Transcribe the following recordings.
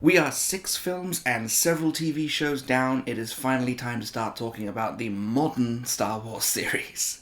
We are 6 films and several TV shows down. It is finally time to start talking about the modern Star Wars series.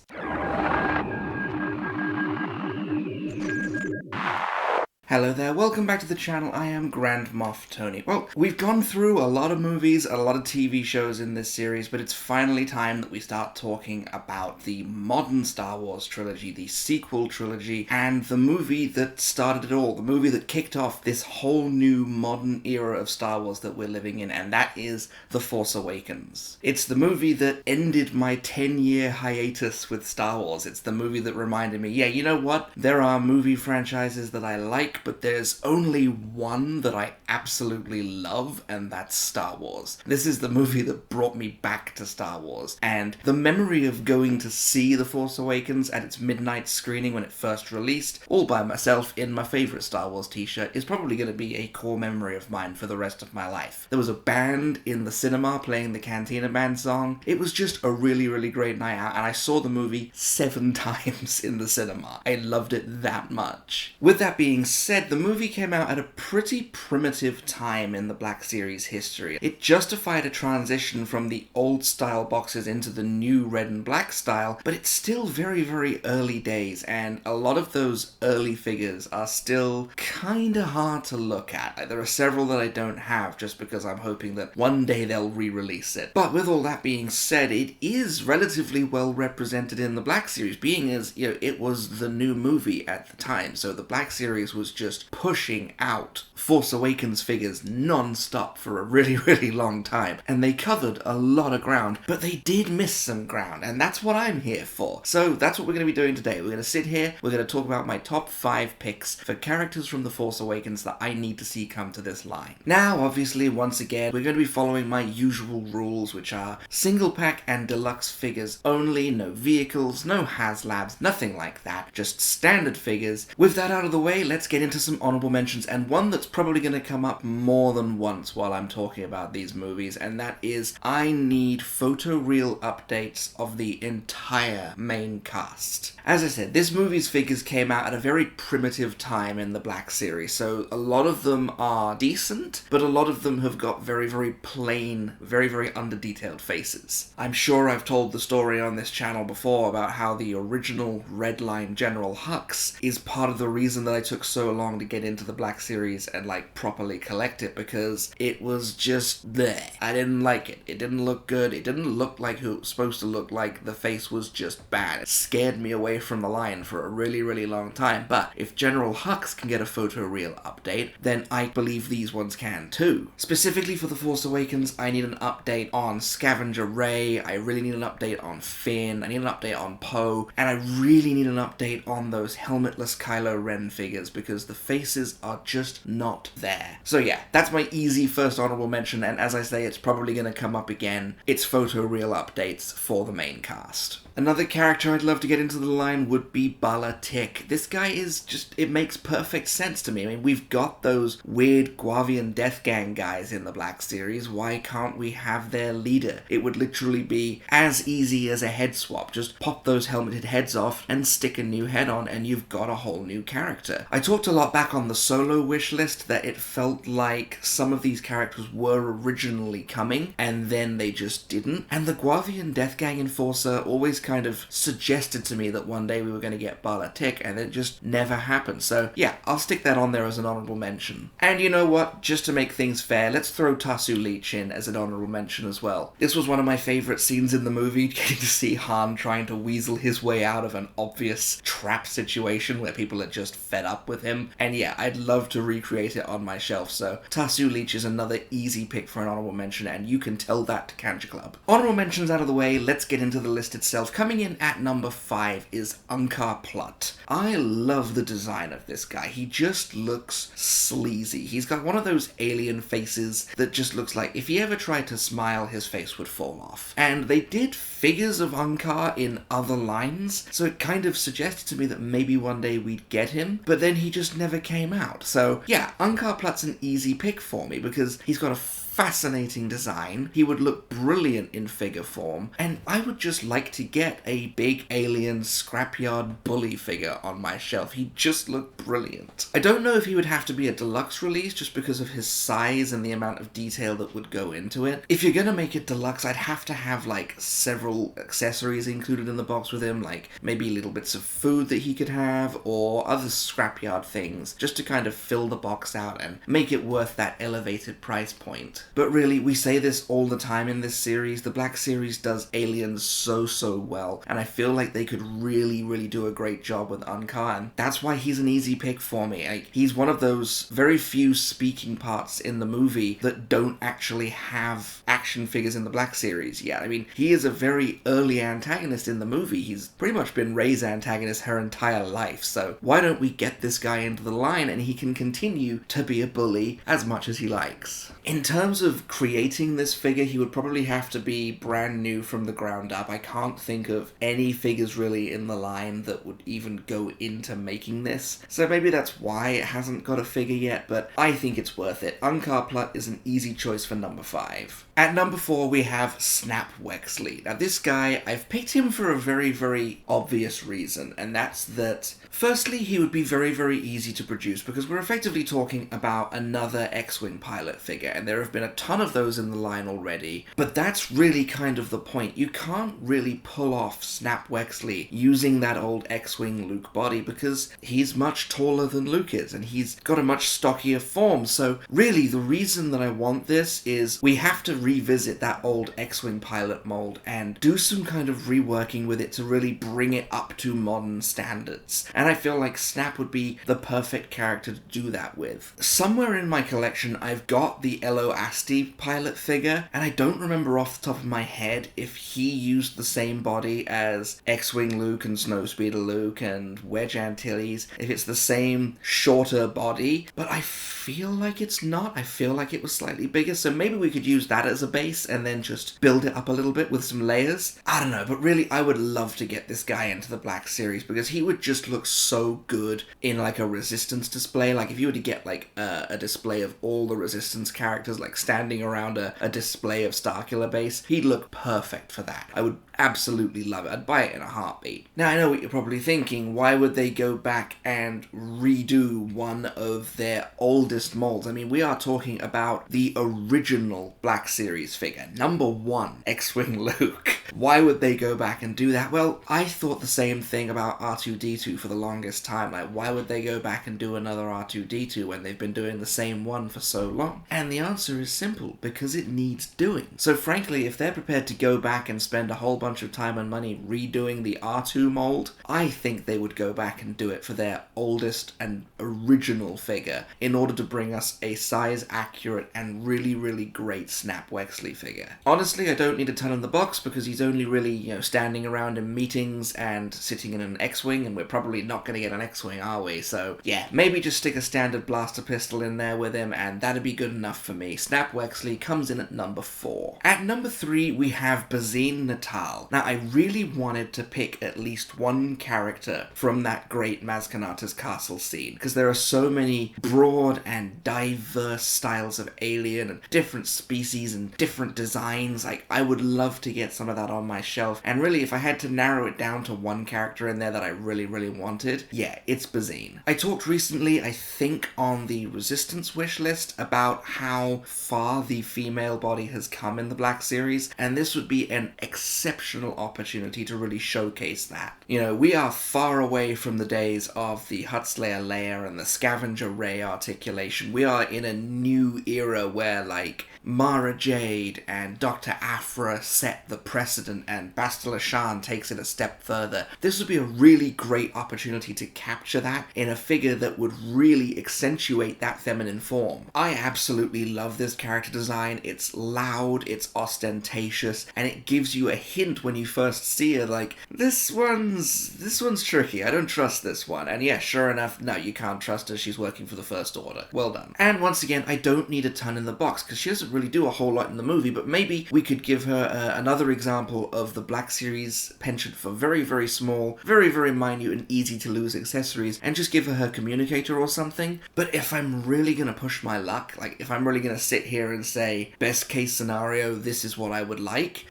Hello there, welcome back to the channel. I am Grand Moff Tony. Well, we've gone through a lot of movies, a lot of TV shows in this series, but it's finally time that we start talking about the modern Star Wars trilogy, the sequel trilogy, and the movie that started it all, the movie that kicked off this whole new modern era of Star Wars that we're living in, and that is The Force Awakens. It's the movie that ended my 10-year hiatus with Star Wars. It's the movie that reminded me, yeah, you know what? There are movie franchises that I like, but there's only one that I absolutely love, and that's Star Wars. This is the movie that brought me back to Star Wars, and the memory of going to see The Force Awakens at its midnight screening when it first released, all by myself in my favourite Star Wars t-shirt, is probably going to be a core memory of mine for the rest of my life. There was a band in the cinema playing the Cantina Band song. It was just a really, really great night out, and I saw the movie 7 times in the cinema. I loved it that much. With that being said, the movie came out at a pretty primitive time in the Black Series history. It justified a transition from the old style boxes into the new red and black style, but it's still very, very early days, and a lot of those early figures are still kinda hard to look at. There are several that I don't have just because I'm hoping that one day they'll re-release it. But with all that being said, it is relatively well represented in the Black Series, being as, you know, it was the new movie at the time, so the Black Series was just pushing out Force Awakens figures non-stop for a really, really long time, and they covered a lot of ground, but they did miss some ground, and that's what I'm here for. So that's what we're going to be doing today. We're going to sit here, we're going to talk about my top 5 picks for characters from The Force Awakens that I need to see come to this line. Now, obviously, once again, we're going to be following my usual rules, which are single pack and deluxe figures only, no vehicles, no HasLabs, nothing like that, just standard figures. With that out of the way, let's get into some honorable mentions, and one that's probably going to come up more than once while I'm talking about these movies, and that is I need photoreal updates of the entire main cast. As I said, this movie's figures came out at a very primitive time in the Black Series, so a lot of them are decent, but a lot of them have got very, very plain, very, very under-detailed faces. I'm sure I've told the story on this channel before about how the original Red Line General Hux is part of the reason that I took so long to get into the Black Series and properly collect it, because it was just there. I didn't like it. It didn't look good. It didn't look like who it was supposed to look like. The face was just bad. It scared me away from the line for a really, really long time. But if General Hux can get a photoreal update, then I believe these ones can too. Specifically for The Force Awakens, I need an update on Scavenger Rey. I really need an update on Finn. I need an update on Poe. And I really need an update on those helmetless Kylo Ren figures, because the faces are just not there. So yeah, that's my easy first honorable mention, and as I say, it's probably going to come up again. It's photoreal updates for the main cast. Another character I'd love to get into the line would be Bala Tik. This guy is just, it makes perfect sense to me. I mean, we've got those weird Guavian Death Gang guys in the Black Series. Why can't we have their leader? It would literally be as easy as a head swap. Just pop those helmeted heads off and stick a new head on, and you've got a whole new character. I talked a lot back on the Solo Wishlist that it felt like some of these characters were originally coming, and then they just didn't. And the Guavian Death Gang Enforcer always kind of suggested to me that one day we were going to get Bala Tik, and it just never happened. So yeah, I'll stick that on there as an honorable mention. And you know what? Just to make things fair, let's throw Tasu Leech in as an honorable mention as well. This was one of my favorite scenes in the movie, getting to see Han trying to weasel his way out of an obvious trap situation where people are just fed up with him. And yeah, I'd love to recreate it on my shelf, so Tasu Leech is another easy pick for an honorable mention, and you can tell that to Kanji Club. Honorable mentions out of the way, let's get into the list itself. Coming in at number 5 is Unkar Plutt. I love the design of this guy. He just looks sleazy. He's got one of those alien faces that just looks like if he ever tried to smile, his face would fall off. And they did figures of Unkar in other lines, so it kind of suggested to me that maybe one day we'd get him, but then he just never came out. So yeah, Unkar Plutt's an easy pick for me because he's got a fascinating design. He would look brilliant in figure form, and I would just like to get a big alien scrapyard bully figure on my shelf. He'd just look brilliant. I don't know if he would have to be a deluxe release just because of his size and the amount of detail that would go into it. If you're gonna make it deluxe, I'd have to have like several accessories included in the box with him, like maybe little bits of food that he could have or other scrapyard things, just to kind of fill the box out and make it worth that elevated price point. But really, we say this all the time in this series, the Black Series does aliens so well, and I feel like they could really do a great job with Unkar, and that's why he's an easy pick for me. Like, he's one of those very few speaking parts in the movie that don't actually have action figures in the Black Series yet. I mean, he is a very early antagonist in the movie. He's pretty much been Rey's antagonist her entire life, so why don't we get this guy into the line and he can continue to be a bully as much as he likes. In terms of creating this figure, he would probably have to be brand new from the ground up. I can't think of any figures really in the line that would even go into making this, so maybe that's why it hasn't got a figure yet, but I think it's worth it. Unkar Plutt is an easy choice for number 5. At number 4, we have Snap Wexley. Now this guy, I've picked him for a very obvious reason, and that's that firstly, he would be very easy to produce because we're effectively talking about another X-Wing pilot figure, and there have been a ton of those in the line already, but that's really kind of the point. You can't really pull off Snap Wexley using that old X-Wing Luke body because he's much taller than Luke is, and he's got a much stockier form, so really the reason that I want this is we have to revisit that old X-Wing pilot mold and do some kind of reworking with it to really bring it up to modern standards. And I feel like Snap would be the perfect character to do that with. Somewhere in my collection, I've got the Elo Asti pilot figure, and I don't remember off the top of my head if he used the same body as X-Wing Luke and Snowspeeder Luke and Wedge Antilles, if it's the same shorter body, but I feel like it's not. I feel like it was slightly bigger, so maybe we could use that as a base and then just build it up a little bit with some layers. I don't know, but really I would love to get this guy into the Black Series because he would just look so good in like a Resistance display. Like if you were to get like a display of all the Resistance characters like standing around a display of Starkiller Base, he'd look perfect for that. I would absolutely love it. I'd buy it in a heartbeat. Now I know what you're probably thinking, why would they go back and redo one of their oldest molds? I mean, we are talking about the original Black Series figure, number 1, X-Wing Luke. Why would they go back and do that? Well, I thought the same thing about R2-D2 for the longest time. Like, why would they go back and do another R2-D2 when they've been doing the same one for so long? And the answer is simple, because it needs doing. So frankly, if they're prepared to go back and spend a whole bunch of time and money redoing the R2 mold, I think they would go back and do it for their oldest and original figure in order to bring us a size accurate and really great Snap Wexley figure. Honestly, I don't need a ton in the box because he's only really, standing around in meetings and sitting in an X-Wing, and we're probably not going to get an X-Wing, are we? So yeah, maybe just stick a standard blaster pistol in there with him and that'd be good enough for me. Snap Wexley comes in at number 4. At number 3, we have Bazine Natal. Now, I really wanted to pick at least one character from that great Maz Kanata's castle scene, because there are so many broad and diverse styles of alien and different species and different designs. Like, I would love to get some of that on my shelf, and really, if I had to narrow it down to one character in there that I really wanted, yeah, it's Bazine. I talked recently, I think on the Resistance Wishlist, about how far the female body has come in the Black Series, and this would be an exceptional opportunity to really showcase that. We are far away from the days of the Huttslayer Leia and the Scavenger Ray articulation. We are in a new era where, like, Mara Jade and Dr. Aphra set the precedent and Bastila Shan takes it a step further. This would be a really great opportunity to capture that in a figure that would really accentuate that feminine form. I absolutely love this character design. It's loud, it's ostentatious, and it gives you a hint when you first see her, like, this one's tricky, I don't trust this one. And yeah, sure enough, no, you can't trust her, she's working for the First Order. Well done. And once again, I don't need a ton in the box, because she doesn't really do a whole lot in the movie, but maybe we could give her another example example of the Black Series penchant for very, very small, very, very minute and easy to lose accessories and just give her communicator or something. But if I'm really gonna push my luck, like if I'm really gonna sit here and say, best case scenario, this is what I would like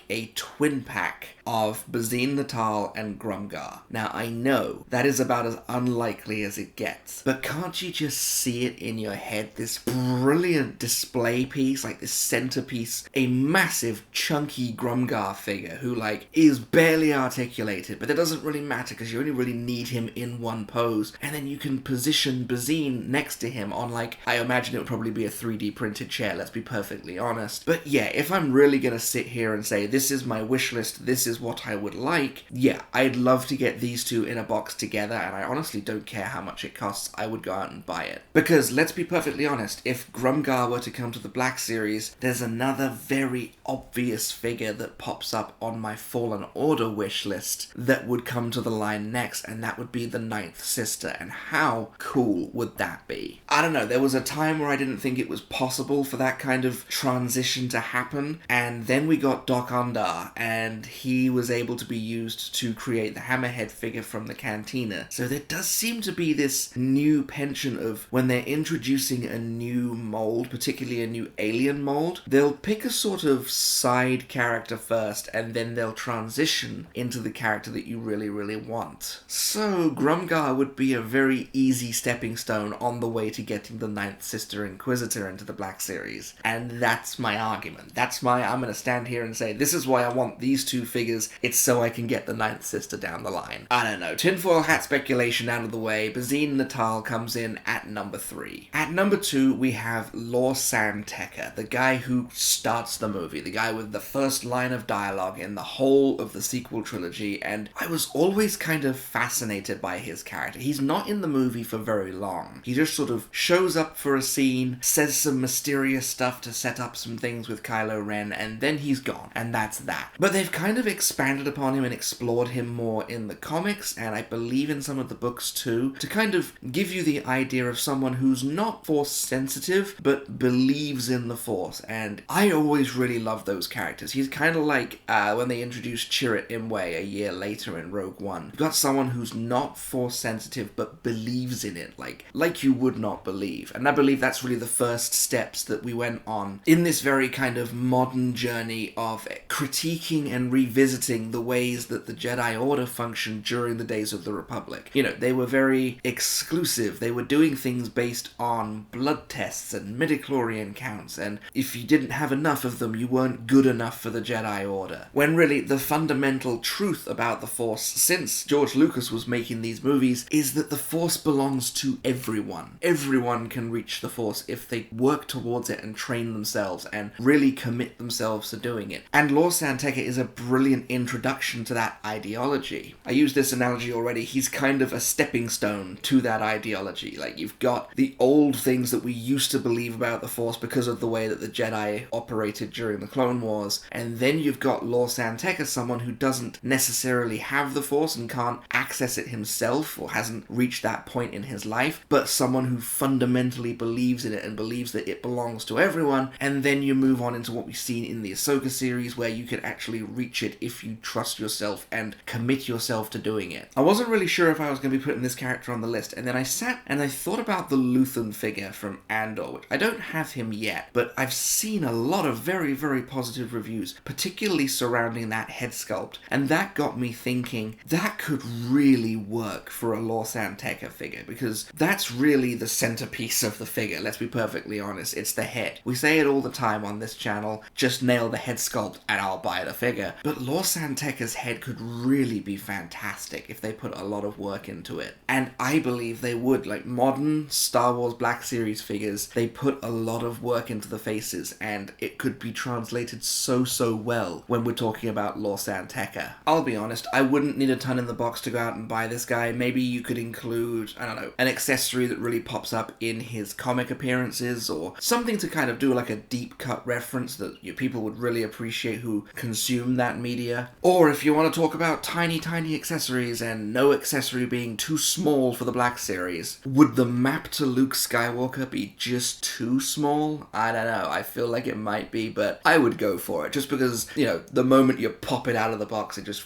a twin pack of Bazine Natal and Grumgar. Now, I know that is about as unlikely as it gets, but can't you just see it in your head? This brilliant display piece, like this centerpiece, a massive, chunky Grumgar figure who, like, is barely articulated, but that doesn't really matter because you only really need him in one pose, and then you can position Bazine next to him on, like, I imagine it would probably be a 3D printed chair, let's be perfectly honest. But yeah, if I'm really gonna sit here and say, this is my wish list, this is what I would like, yeah, I'd love to get these two in a box together, and I honestly don't care how much it costs, I would go out and buy it. Because, let's be perfectly honest, if Grumgar were to come to the Black Series, there's another very obvious figure that pops up on my Fallen Order wish list that would come to the line next, and that would be the Ninth Sister, and how cool would that be? I don't know, there was a time where I didn't think it was possible for that kind of transition to happen, and then we got Doc Ondar, and he was able to be used to create the Hammerhead figure from the Cantina. So there does seem to be this new penchant of when they're introducing a new mold, particularly a new alien mold, they'll pick a sort of side character first and then they'll transition into the character that you really, really want. So Grumgar would be a very easy stepping stone on the way to getting the Ninth Sister Inquisitor into the Black Series. And that's my argument. I'm gonna stand here and say, this is why I want these two figures. It's so I can get the Ninth Sister down the line. I don't know, tinfoil hat speculation out of the way, Bazine Natal comes in at number 3. At number 2, we have Lor San Tekka, the guy who starts the movie, the guy with the first line of dialogue in the whole of the sequel trilogy, and I was always kind of fascinated by his character. He's not in the movie for very long. He just sort of shows up for a scene, says some mysterious stuff to set up some things with Kylo Ren, and then he's gone, and that's that. But they've kind of expanded upon him and explored him more in the comics, and I believe in some of the books too, to kind of give you the idea of someone who's not Force sensitive, but believes in the Force, and I always really love those characters. He's kind of like when they introduced Chirrut Imwe a year later in Rogue One. You've got someone who's not Force sensitive, but believes in it, like you would not believe, and I believe that's really the first steps that we went on in this very kind of modern journey of critiquing and revisiting the ways that the Jedi Order functioned during the days of the Republic. You know, they were very exclusive. They were doing things based on blood tests and midichlorian counts, and if you didn't have enough of them, you weren't good enough for the Jedi Order. When really the fundamental truth about the Force, since George Lucas was making these movies, is that the Force belongs to everyone. Everyone can reach the Force if they work towards it and train themselves and really commit themselves to doing it. And Lor San Tekka is a brilliant introduction to that ideology. I used this analogy already. He's kind of a stepping stone to that ideology. Like, you've got the old things that we used to believe about the Force because of the way that the Jedi operated during the Clone Wars, and then you've got Lor San Tekka, someone who doesn't necessarily have the Force and can't access it himself or hasn't reached that point in his life, but someone who fundamentally believes in it and believes that it belongs to everyone. And then you move on into what we've seen in the Ahsoka series, where you can actually reach it if you trust yourself and commit yourself to doing it. I wasn't really sure if I was going to be putting this character on the list, and then I sat and I thought about the Luthen figure from Andor, which I don't have him yet, but I've seen a lot of very, very positive reviews, particularly surrounding that head sculpt, and that got me thinking that could really work for a Lor San Tekka figure, because that's really the centerpiece of the figure, let's be perfectly honest. It's the head. We say it all the time on this channel, just nail the head sculpt and I'll buy the figure. But Lor San Tekka's head could really be fantastic if they put a lot of work into it. And I believe they would. Like, modern Star Wars Black Series figures, they put a lot of work into the faces, and it could be translated so well when we're talking about Lor San Tekka. I'll be honest, I wouldn't need a ton in the box to go out and buy this guy. Maybe you could include, I don't know, an accessory that really pops up in his comic appearances, or something to kind of do like a deep cut reference that people would really appreciate who consume that media figure. Or if you want to talk about tiny, tiny accessories and no accessory being too small for the Black Series, would the map to Luke Skywalker be just too small? I don't know. I feel like it might be, but I would go for it. Just because, the moment you pop it out of the box, it just...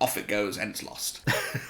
off it goes and it's lost.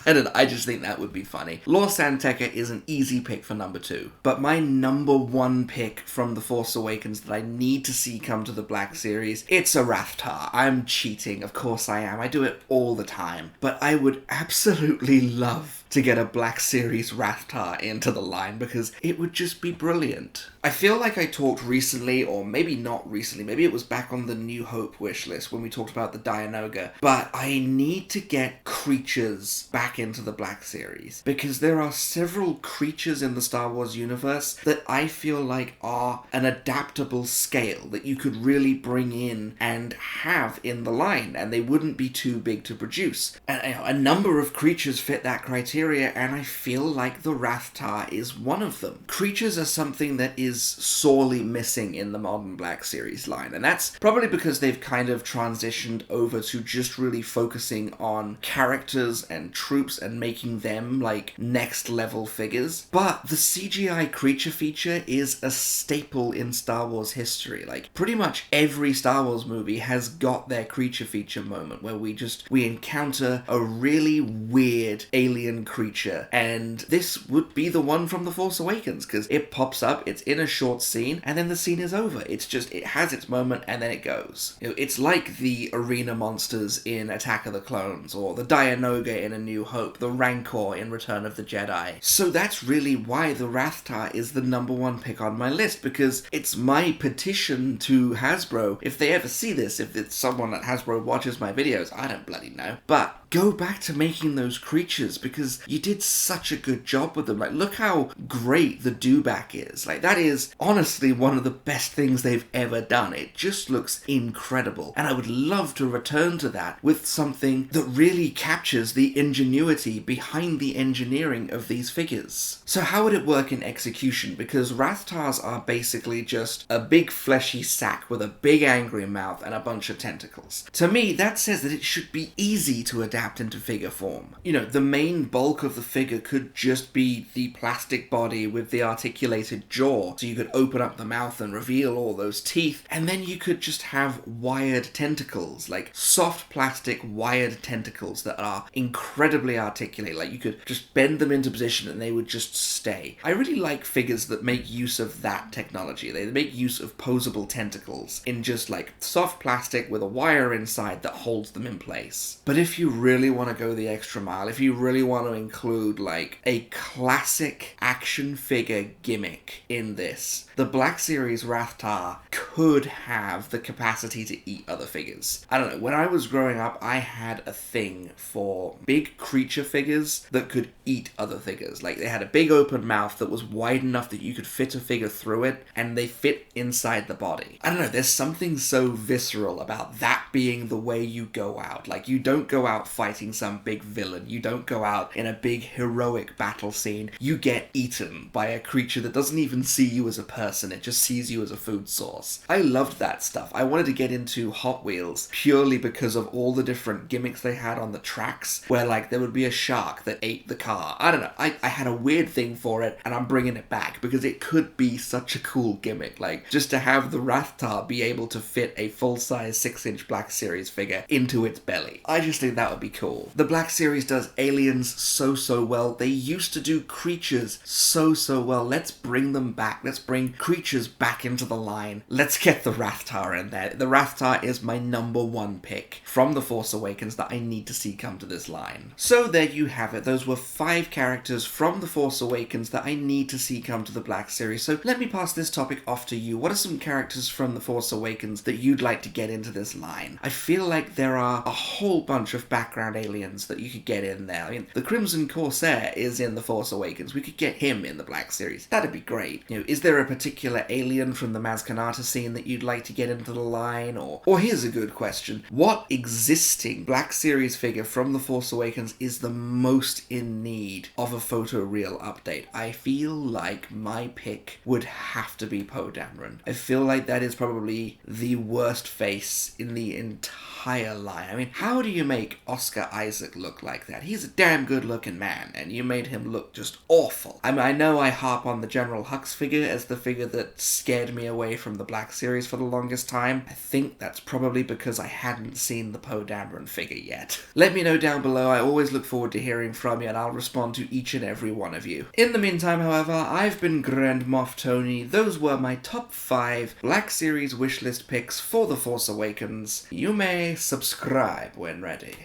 I don't know, I just think that would be funny. Lor San Tekka is an easy pick for number 2. But my number 1 pick from The Force Awakens that I need to see come to the Black Series, it's a Rathtar. I'm cheating, of course I am. I do it all the time. But I would absolutely love to get a Black Series Rathtar into the line because it would just be brilliant. I feel like I talked recently, or maybe not recently, maybe it was back on the New Hope wishlist when we talked about the Dianoga, but I need to get creatures back into the Black Series because there are several creatures in the Star Wars universe that I feel like are an adaptable scale that you could really bring in and have in the line, and they wouldn't be too big to produce. And a number of creatures fit that criteria, and I feel like the Rathtar is one of them. Creatures are something that is sorely missing in the modern Black Series line, and that's probably because they've kind of transitioned over to just really focusing on characters and troops and making them like next level figures. But the CGI creature feature is a staple in Star Wars history. Like pretty much every Star Wars movie has got their creature feature moment where we encounter a really weird alien creature, and this would be the one from The Force Awakens because it pops up, it's in a short scene, and then the scene is over. It has its moment and then it goes. It's like the arena monsters in Attack of the Clones, or the Dianoga in A New Hope, the Rancor in Return of the Jedi. So that's really why the Rathtar is the number 1 pick on my list, because it's my petition to Hasbro. If they ever see this, if it's someone at Hasbro watches my videos, I don't bloody know, but go back to making those creatures because you did such a good job with them. Like, look how great the dewback is. Like, that is honestly one of the best things they've ever done. It just looks incredible. And I would love to return to that with something that really captures the ingenuity behind the engineering of these figures. So how would it work in execution? Because Rathtars are basically just a big fleshy sack with a big angry mouth and a bunch of tentacles. To me, that says that it should be easy to adapt into figure form. The main bulk of the figure could just be the plastic body with the articulated jaw, so you could open up the mouth and reveal all those teeth, and then you could just have wired tentacles, like soft plastic wired tentacles that are incredibly articulate. Like, you could just bend them into position and they would just stay. I really like figures that make use of that technology. They make use of posable tentacles in just like soft plastic with a wire inside that holds them in place. But if you really want to go the extra mile, if you really want to include like a classic action figure gimmick in this, the Black Series Rathtar could have the capacity to eat other figures. I don't know, when I was growing up, I had a thing for big creature figures that could eat other figures. Like, they had a big open mouth that was wide enough that you could fit a figure through it, and they fit inside the body. I don't know, there's something so visceral about that being the way you go out. Like, you don't go out fighting some big villain. You don't go out in a big heroic battle scene. You get eaten by a creature that doesn't even see you as a person. It just sees you as a food source. I loved that stuff. I wanted to get into Hot Wheels purely because of all the different gimmicks they had on the tracks, where like there would be a shark that ate the car. I don't know. I had a weird thing for it, and I'm bringing it back because it could be such a cool gimmick. Like, just to have the Rathtar be able to fit a full-size 6-inch Black Series figure into its belly. I just think that would be cool. The Black Series does aliens so well. They used to do creatures so well. Let's bring them back. Let's bring creatures back into the line. Let's get the Rathtar in there. The Rathtar is my number 1 pick from The Force Awakens that I need to see come to this line. So there you have it. Those were 5 characters from The Force Awakens that I need to see come to the Black Series. So let me pass this topic off to you. What are some characters from The Force Awakens that you'd like to get into this line? I feel like there are a whole bunch of background aliens that you could get in there. I mean, the Crimson Corsair is in The Force Awakens. We could get him in the Black Series. That'd be great. Is there a particular alien from the Maz Kanata scene seen that you'd like to get into the line? Or here's a good question. What existing Black Series figure from The Force Awakens is the most in need of a photoreal update? I feel like my pick would have to be Poe Dameron. I feel like that is probably the worst face in the entire line. I mean, how do you make Oscar Isaac look like that? He's a damn good looking man, and you made him look just awful. I mean, I know I harp on the General Hux figure as the figure that scared me away from the Black Series for the longest time. I think that's probably because I hadn't seen the Poe Dameron figure yet. Let me know down below. I always look forward to hearing from you, and I'll respond to each and every one of you. In the meantime, however, I've been Grand Moff Tony. Those were my top 5 Black Series wishlist picks for The Force Awakens. You may subscribe when ready.